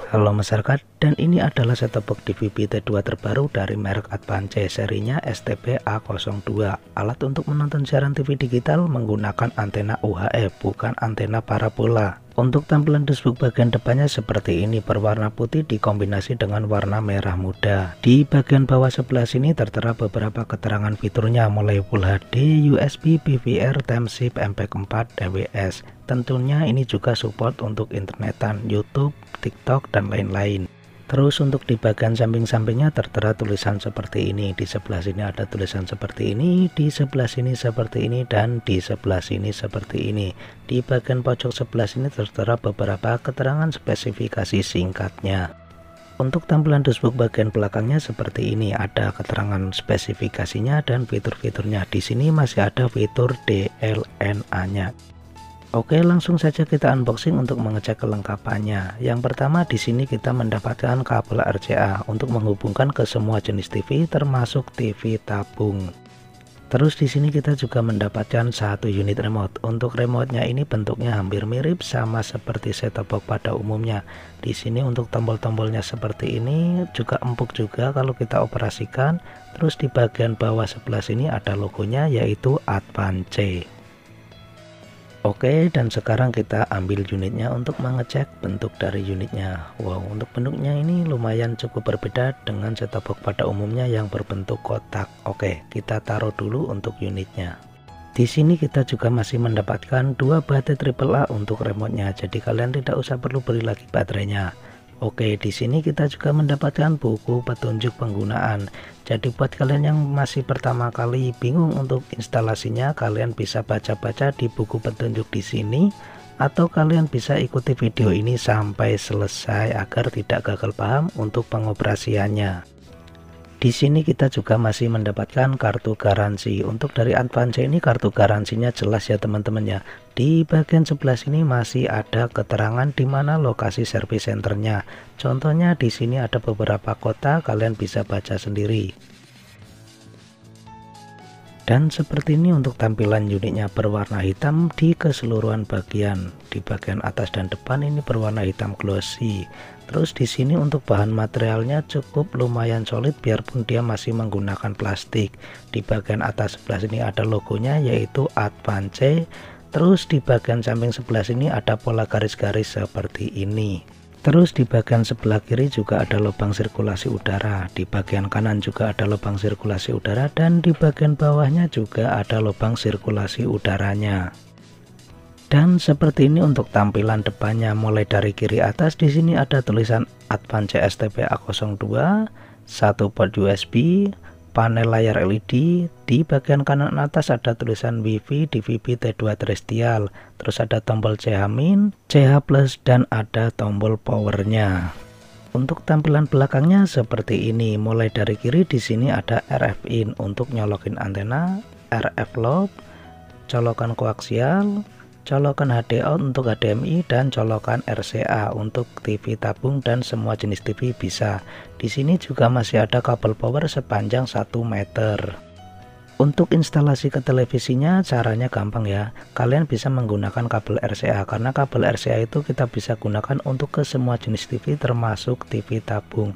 Halo masyarakat, dan ini adalah set-top box DVB T2 terbaru dari merek Advance, serinya STP-A02. Alat untuk menonton siaran TV digital menggunakan antena UHF, bukan antena parabola. Untuk tampilan dashboard bagian depannya seperti ini, berwarna putih dikombinasi dengan warna merah muda. Di bagian bawah sebelah sini tertera beberapa keterangan fiturnya, mulai Full HD, USB, PVR, Timeshift, MP4, DWS. Tentunya ini juga support untuk internetan, YouTube, TikTok, dan lain-lain. Terus untuk di bagian samping-sampingnya tertera tulisan seperti ini. Di sebelah sini ada tulisan seperti ini, di sebelah sini seperti ini, dan di sebelah sini seperti ini. Di bagian pojok sebelah sini tertera beberapa keterangan spesifikasi singkatnya. Untuk tampilan dashboard bagian belakangnya seperti ini, ada keterangan spesifikasinya dan fitur-fiturnya. Di sini masih ada fitur DLNA-nya. Oke, langsung saja kita unboxing untuk mengecek kelengkapannya. Yang pertama di sini kita mendapatkan kabel RCA untuk menghubungkan ke semua jenis TV termasuk TV tabung. Terus di sini kita juga mendapatkan satu unit remote. Untuk remote-nya ini bentuknya hampir mirip sama seperti set-top box pada umumnya. Di sini untuk tombol-tombolnya seperti ini juga empuk juga kalau kita operasikan. Terus di bagian bawah sebelah sini ada logonya yaitu Advance. Oke, dan sekarang kita ambil unitnya untuk mengecek bentuk dari unitnya. Wow, untuk bentuknya ini lumayan cukup berbeda dengan set-top box pada umumnya yang berbentuk kotak. Oke, kita taruh dulu untuk unitnya. Di sini kita juga masih mendapatkan dua baterai AAA untuk remote-nya, jadi kalian tidak usah perlu beli lagi baterainya. Oke, di sini kita juga mendapatkan buku petunjuk penggunaan. Jadi buat kalian yang masih pertama kali bingung untuk instalasinya, kalian bisa baca-baca di buku petunjuk di sini, atau kalian bisa ikuti video ini sampai selesai agar tidak gagal paham untuk pengoperasiannya. Di sini kita juga masih mendapatkan kartu garansi. Untuk dari Advance ini kartu garansinya jelas ya teman-teman ya. Di bagian sebelah sini masih ada keterangan di mana lokasi service centernya. Contohnya di sini ada beberapa kota, kalian bisa baca sendiri. Dan seperti ini untuk tampilan unitnya, berwarna hitam di keseluruhan bagian. Di bagian atas dan depan ini berwarna hitam glossy. Terus di sini untuk bahan materialnya cukup lumayan solid biarpun dia masih menggunakan plastik. Di bagian atas sebelah sini ada logonya yaitu Advance. Terus di bagian samping sebelah sini ada pola garis-garis seperti ini. Terus di bagian sebelah kiri juga ada lubang sirkulasi udara, di bagian kanan juga ada lubang sirkulasi udara, dan di bagian bawahnya juga ada lubang sirkulasi udaranya. Dan seperti ini untuk tampilan depannya, mulai dari kiri atas di sini ada tulisan Advance STP-A02, satu port USB, panel layar LED. Di bagian kanan atas ada tulisan WiFi DVB T2 terrestrial, terus ada tombol CH-, CH+, dan ada tombol powernya. Untuk tampilan belakangnya seperti ini, mulai dari kiri di sini ada RF in untuk nyolokin antena, RF load, colokan koaksial, colokan HD out untuk HDMI, dan colokan RCA untuk TV tabung dan semua jenis TV bisa. Di sini juga masih ada kabel power sepanjang 1 meter. Untuk instalasi ke televisinya caranya gampang ya. Kalian bisa menggunakan kabel RCA karena kabel RCA itu kita bisa gunakan untuk ke semua jenis TV termasuk TV tabung.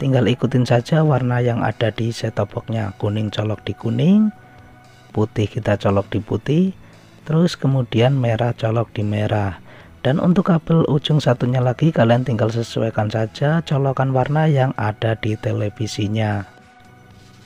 Tinggal ikutin saja warna yang ada di set-top box-nya. Kuning colok di kuning, putih kita colok di putih, terus kemudian merah colok di merah. Dan untuk kabel ujung satunya lagi kalian tinggal sesuaikan saja colokan warna yang ada di televisinya.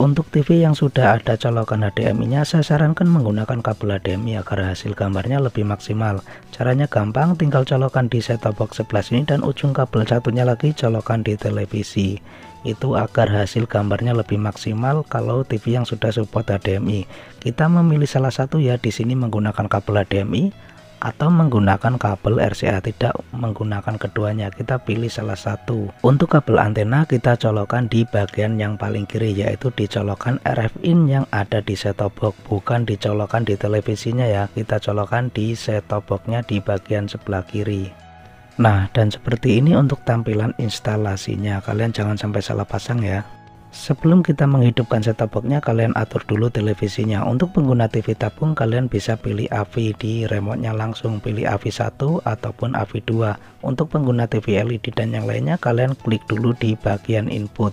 Untuk TV yang sudah ada colokan HDMI nya, saya sarankan menggunakan kabel HDMI agar hasil gambarnya lebih maksimal. Caranya gampang, tinggal colokan di set-top box sebelah sini dan ujung kabel satunya lagi colokan di televisi. Itu agar hasil gambarnya lebih maksimal kalau TV yang sudah support HDMI. Kita memilih salah satu ya, di sini menggunakan kabel HDMI atau menggunakan kabel RCA, tidak menggunakan keduanya, kita pilih salah satu. Untuk kabel antena kita colokan di bagian yang paling kiri, yaitu dicolokan RF in yang ada di set-top box, bukan dicolokan di televisinya ya, kita colokan di set-top box-nya di bagian sebelah kiri. Nah, dan seperti ini untuk tampilan instalasinya, kalian jangan sampai salah pasang ya. Sebelum kita menghidupkan set-top box-nya, kalian atur dulu televisinya. Untuk pengguna TV tabung, kalian bisa pilih AV di remote-nya langsung, pilih AV 1 ataupun AV 2. Untuk pengguna TV LED dan yang lainnya, kalian klik dulu di bagian input.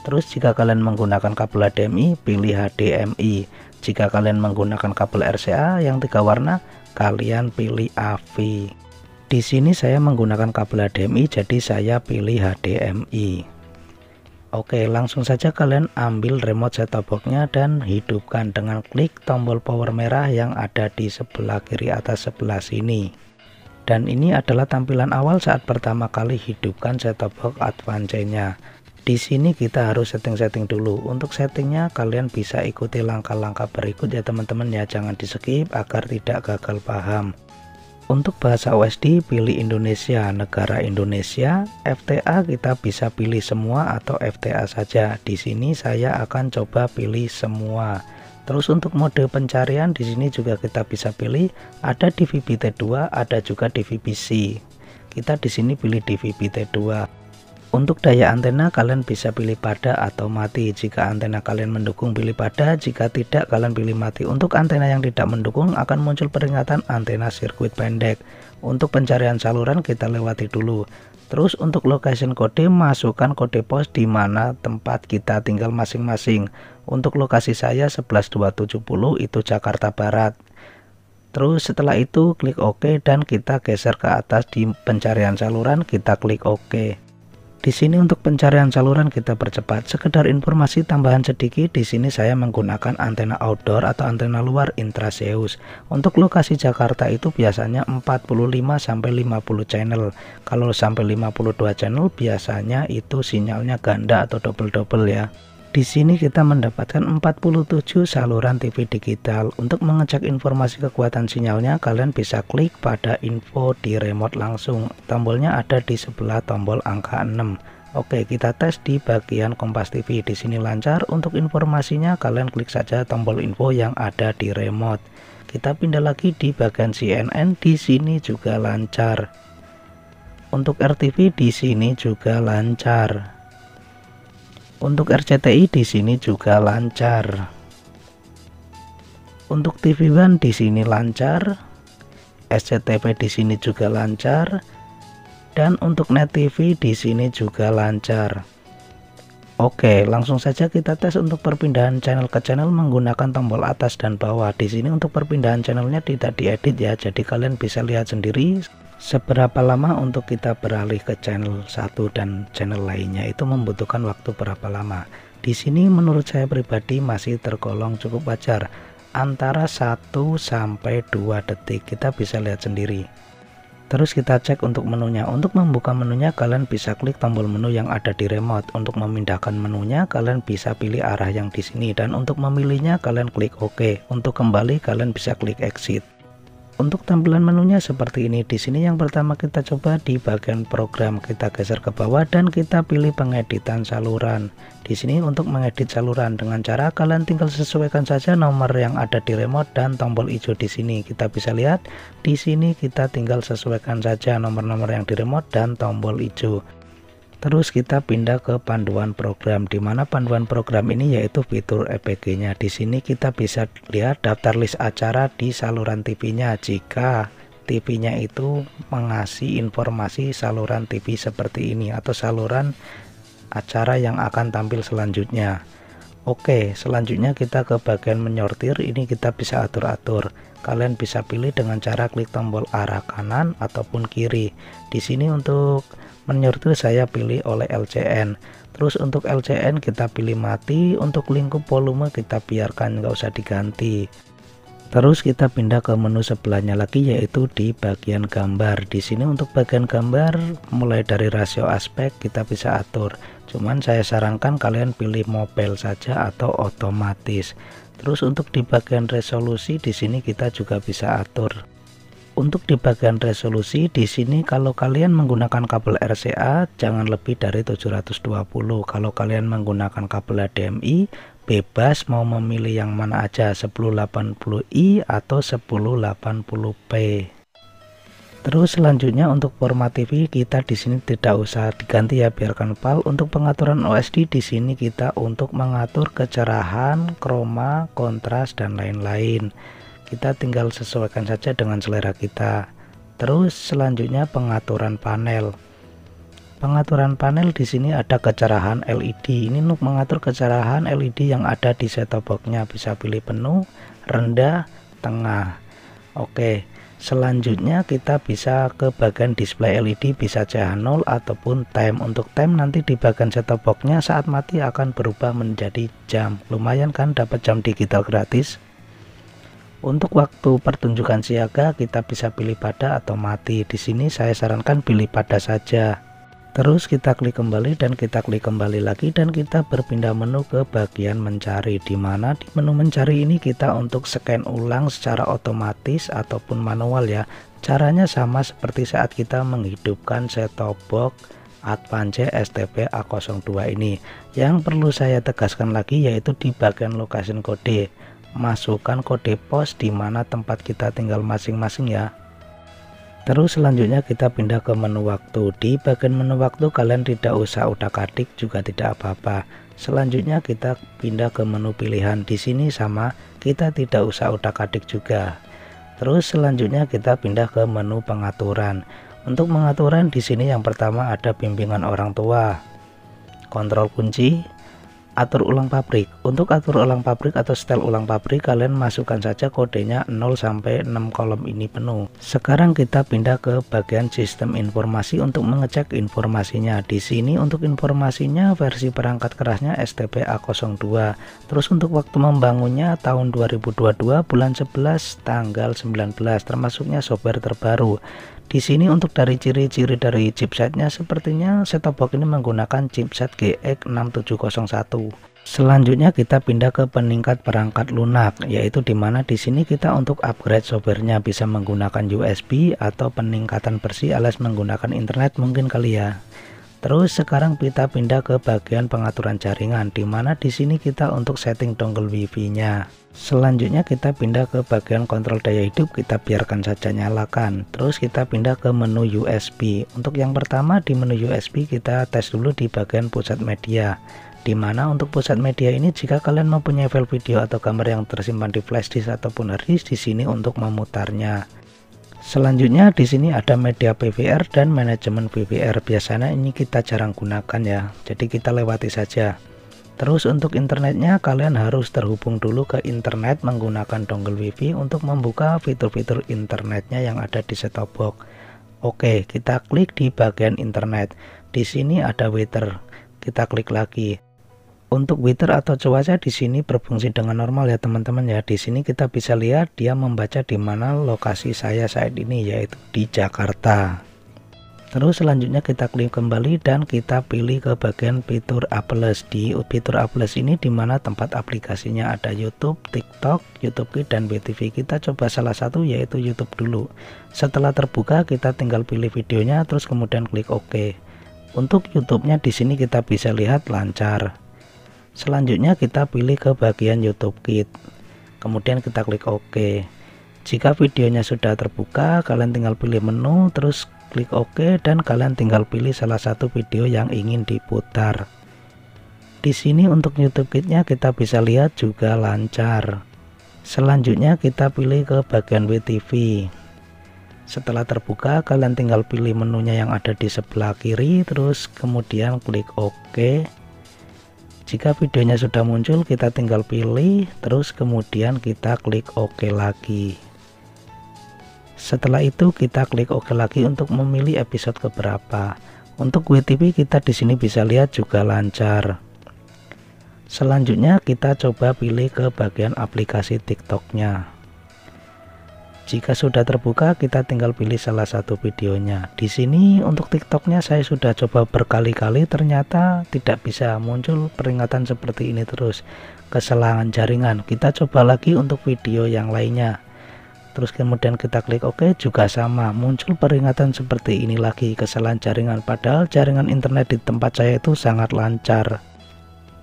Terus jika kalian menggunakan kabel HDMI, pilih HDMI. Jika kalian menggunakan kabel RCA yang 3 warna, kalian pilih AV. Di sini saya menggunakan kabel HDMI, jadi saya pilih HDMI. Oke, langsung saja kalian ambil remote set-top box-nya dan hidupkan dengan klik tombol power merah yang ada di sebelah kiri atas sebelah sini. Dan ini adalah tampilan awal saat pertama kali hidupkan set-top box Advance-nya. Di sini kita harus setting-setting dulu. Untuk settingnya kalian bisa ikuti langkah-langkah berikut ya teman-teman ya, jangan di skip agar tidak gagal paham. Untuk bahasa OSD pilih Indonesia, negara Indonesia. FTA kita bisa pilih semua atau FTA saja. Di sini saya akan coba pilih semua. Terus untuk mode pencarian di sini juga kita bisa pilih, ada DVB T2, ada juga DVB C. Kita di sini pilih DVB T2. Untuk daya antena kalian bisa pilih pada atau mati. Jika antena kalian mendukung pilih pada, jika tidak kalian pilih mati. Untuk antena yang tidak mendukung akan muncul peringatan antena sirkuit pendek. Untuk pencarian saluran kita lewati dulu. Terus untuk location kode, masukkan kode pos di mana tempat kita tinggal masing-masing. Untuk lokasi saya 11270 itu Jakarta Barat. Terus setelah itu klik OK dan kita geser ke atas di pencarian saluran, kita klik OK. Di sini untuk pencarian saluran kita percepat. Sekedar informasi tambahan sedikit, di sini saya menggunakan antena outdoor atau antena luar Intraseus. Untuk lokasi Jakarta itu biasanya 45 sampai 50 channel. Kalau sampai 52 channel biasanya itu sinyalnya ganda atau double-double ya. Di sini kita mendapatkan 47 saluran TV digital. Untuk mengecek informasi kekuatan sinyalnya, kalian bisa klik pada info di remote langsung. Tombolnya ada di sebelah tombol angka 6. Oke, kita tes di bagian Kompas TV. Di sini lancar. Untuk informasinya, kalian klik saja tombol info yang ada di remote. Kita pindah lagi di bagian CNN. Di sini juga lancar. Untuk RTV di sini juga lancar. Untuk RCTI di sini juga lancar. Untuk TV One di sini lancar. SCTV di sini juga lancar. Dan untuk Net TV di sini juga lancar. Oke, langsung saja kita tes untuk perpindahan channel ke channel menggunakan tombol atas dan bawah. Di sini untuk perpindahan channelnya tidak diedit ya, jadi kalian bisa lihat sendiri seberapa lama untuk kita beralih ke channel satu dan channel lainnya itu membutuhkan waktu berapa lama. Di sini menurut saya pribadi masih tergolong cukup wajar, antara 1 sampai 2 detik, kita bisa lihat sendiri. Terus kita cek untuk menunya. Untuk membuka menunya kalian bisa klik tombol menu yang ada di remote. Untuk memindahkan menunya kalian bisa pilih arah yang di sini, dan untuk memilihnya kalian klik OK. Untuk kembali kalian bisa klik exit. Untuk tampilan menunya seperti ini. Di sini yang pertama kita coba di bagian program, kita geser ke bawah dan kita pilih pengeditan saluran. Di sini untuk mengedit saluran dengan cara kalian tinggal sesuaikan saja nomor yang ada di remote dan tombol hijau di sini. Kita bisa lihat di sini kita tinggal sesuaikan saja nomor-nomor yang di remote dan tombol hijau. Terus kita pindah ke panduan program, di mana panduan program ini yaitu fitur EPG-nya. Di sini kita bisa lihat daftar list acara di saluran TV-nya jika TV-nya itu mengasih informasi saluran TV seperti ini atau saluran acara yang akan tampil selanjutnya. Oke, selanjutnya kita ke bagian menyortir. Ini kita bisa atur-atur. Kalian bisa pilih dengan cara klik tombol arah kanan ataupun kiri. Di sini untuk menyortir saya pilih oleh LCN. Terus untuk LCN kita pilih mati. Untuk lingkup volume kita biarkan, nggak usah diganti. Terus kita pindah ke menu sebelahnya lagi, yaitu di bagian gambar. Di sini untuk bagian gambar mulai dari rasio aspek kita bisa atur. Cuman saya sarankan kalian pilih mobile saja atau otomatis. Terus untuk di bagian resolusi di sini kita juga bisa atur. Untuk di bagian resolusi di sini kalau kalian menggunakan kabel RCA jangan lebih dari 720. Kalau kalian menggunakan kabel HDMI bebas mau memilih yang mana aja, 1080i atau 1080p. Terus selanjutnya untuk format TV kita di sini tidak usah diganti ya, biarkan PAL. Untuk pengaturan OSD di sini kita untuk mengatur kecerahan, chroma, kontras dan lain-lain. Kita tinggal sesuaikan saja dengan selera kita. Terus selanjutnya pengaturan panel. Pengaturan panel di sini ada kecerahan LED. Ini untuk mengatur kecerahan LED yang ada di set-top box-nya, bisa pilih penuh, rendah, tengah. Oke. Selanjutnya kita bisa ke bagian display LED, bisa CH0 ataupun time. Untuk time nanti di bagian set-top box-nya saat mati akan berubah menjadi jam. Lumayan kan, dapat jam digital gratis. Untuk waktu pertunjukan siaga kita bisa pilih pada atau mati. Di sini saya sarankan pilih pada saja. Terus kita klik kembali dan kita klik kembali lagi dan kita berpindah menu ke bagian mencari, di mana di menu mencari ini kita untuk scan ulang secara otomatis ataupun manual ya. Caranya sama seperti saat kita menghidupkan set-top box Advance STP A02 ini. Yang perlu saya tegaskan lagi yaitu di bagian location kode, masukkan kode pos di mana tempat kita tinggal masing-masing ya. Terus selanjutnya kita pindah ke menu waktu. Di bagian menu waktu kalian tidak usah utak-atik juga tidak apa-apa. Selanjutnya kita pindah ke menu pilihan. Di sini sama, kita tidak usah utak-atik juga. Terus selanjutnya kita pindah ke menu pengaturan. Untuk pengaturan di sini yang pertama ada bimbingan orang tua, kontrol kunci, atur ulang pabrik. Untuk atur ulang pabrik atau setel ulang pabrik kalian masukkan saja kodenya 0 sampai 6 kolom ini penuh. Sekarang kita pindah ke bagian sistem informasi untuk mengecek informasinya. Di sini untuk informasinya versi perangkat kerasnya STP A02. Terus untuk waktu membangunnya tahun 2022 bulan 11 tanggal 19, termasuknya software terbaru. Di sini untuk dari ciri-ciri dari chipsetnya sepertinya set-top box ini menggunakan chipset GX6701. Selanjutnya kita pindah ke peningkat perangkat lunak, yaitu dimana di sini kita untuk upgrade softwarenya bisa menggunakan USB atau peningkatan versi alias menggunakan internet mungkin kali ya. Terus sekarang kita pindah ke bagian pengaturan jaringan, dimana di sini kita untuk setting dongle wifi-nya. Selanjutnya kita pindah ke bagian kontrol daya hidup, kita biarkan saja nyalakan. Terus kita pindah ke menu USB. Untuk yang pertama di menu USB kita tes dulu di bagian pusat media. Dimana untuk pusat media ini jika kalian mempunyai file video atau gambar yang tersimpan di flash disk ataupun hard disk, di sini untuk memutarnya. Selanjutnya di sini ada media PVR dan manajemen PVR. Biasanya ini kita jarang gunakan ya, jadi kita lewati saja. Terus untuk internetnya kalian harus terhubung dulu ke internet menggunakan dongle wifi untuk membuka fitur-fitur internetnya yang ada di set-top box. Oke, kita klik di bagian internet. Di sini ada weather. Kita klik lagi. Untuk weather atau cuaca di sini berfungsi dengan normal ya teman-teman ya. Di sini kita bisa lihat dia membaca di mana lokasi saya saat ini, yaitu di Jakarta. Terus selanjutnya kita klik kembali dan kita pilih ke bagian fitur A+. Di fitur A+ ini dimana tempat aplikasinya ada YouTube, TikTok, YouTube Kids dan BTV. Kita coba salah satu yaitu YouTube dulu. Setelah terbuka kita tinggal pilih videonya terus kemudian klik OK. Untuk YouTube-nya di sini kita bisa lihat lancar. Selanjutnya kita pilih ke bagian YouTube Kids. Kemudian kita klik OK. Jika videonya sudah terbuka, kalian tinggal pilih menu terus klik OK dan kalian tinggal pilih salah satu video yang ingin diputar. Di sini untuk YouTube Kids-nya kita bisa lihat juga lancar. Selanjutnya kita pilih ke bagian WTV. Setelah terbuka, kalian tinggal pilih menunya yang ada di sebelah kiri terus kemudian klik OK. Jika videonya sudah muncul, kita tinggal pilih terus kemudian kita klik OK lagi. Setelah itu kita klik OK lagi untuk memilih episode keberapa. Untuk WTV kita di sini bisa lihat juga lancar. Selanjutnya kita coba pilih ke bagian aplikasi TikTok-nya. Jika sudah terbuka, kita tinggal pilih salah satu videonya. Di sini untuk TikTok-nya saya sudah coba berkali-kali, ternyata tidak bisa muncul peringatan seperti ini terus. Kesalahan jaringan. Kita coba lagi untuk video yang lainnya. Terus kemudian kita klik OK juga sama, muncul peringatan seperti ini lagi, kesalahan jaringan. Padahal jaringan internet di tempat saya itu sangat lancar.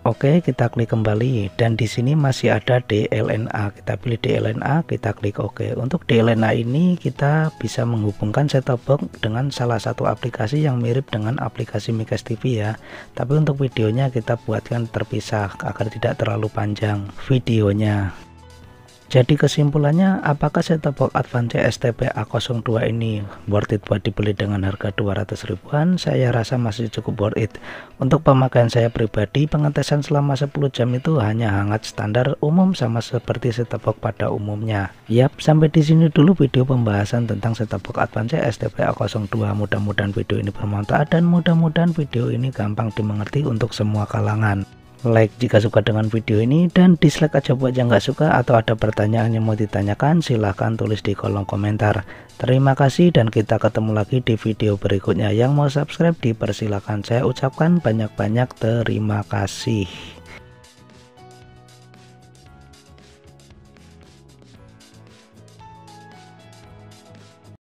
Oke, kita klik kembali dan di sini masih ada DLNA. Kita pilih DLNA, kita klik OK. Untuk DLNA ini kita bisa menghubungkan set-top box dengan salah satu aplikasi yang mirip dengan aplikasi Mikes TV ya. Tapi untuk videonya kita buatkan terpisah agar tidak terlalu panjang videonya. Jadi kesimpulannya, apakah set-top box Advance STP A02 ini worth it buat dibeli dengan harga 200 ribuan? Saya rasa masih cukup worth it. Untuk pemakaian saya pribadi, pengetesan selama 10 jam itu hanya hangat standar umum sama seperti set-top box pada umumnya. Yap, sampai di sini dulu video pembahasan tentang set-top box Advance STP A02. Mudah-mudahan video ini bermanfaat dan mudah-mudahan video ini gampang dimengerti untuk semua kalangan. Like jika suka dengan video ini dan dislike aja buat yang nggak suka, atau ada pertanyaan yang mau ditanyakan silahkan tulis di kolom komentar. Terima kasih dan kita ketemu lagi di video berikutnya. Yang mau subscribe dipersilakan, saya ucapkan banyak-banyak terima kasih.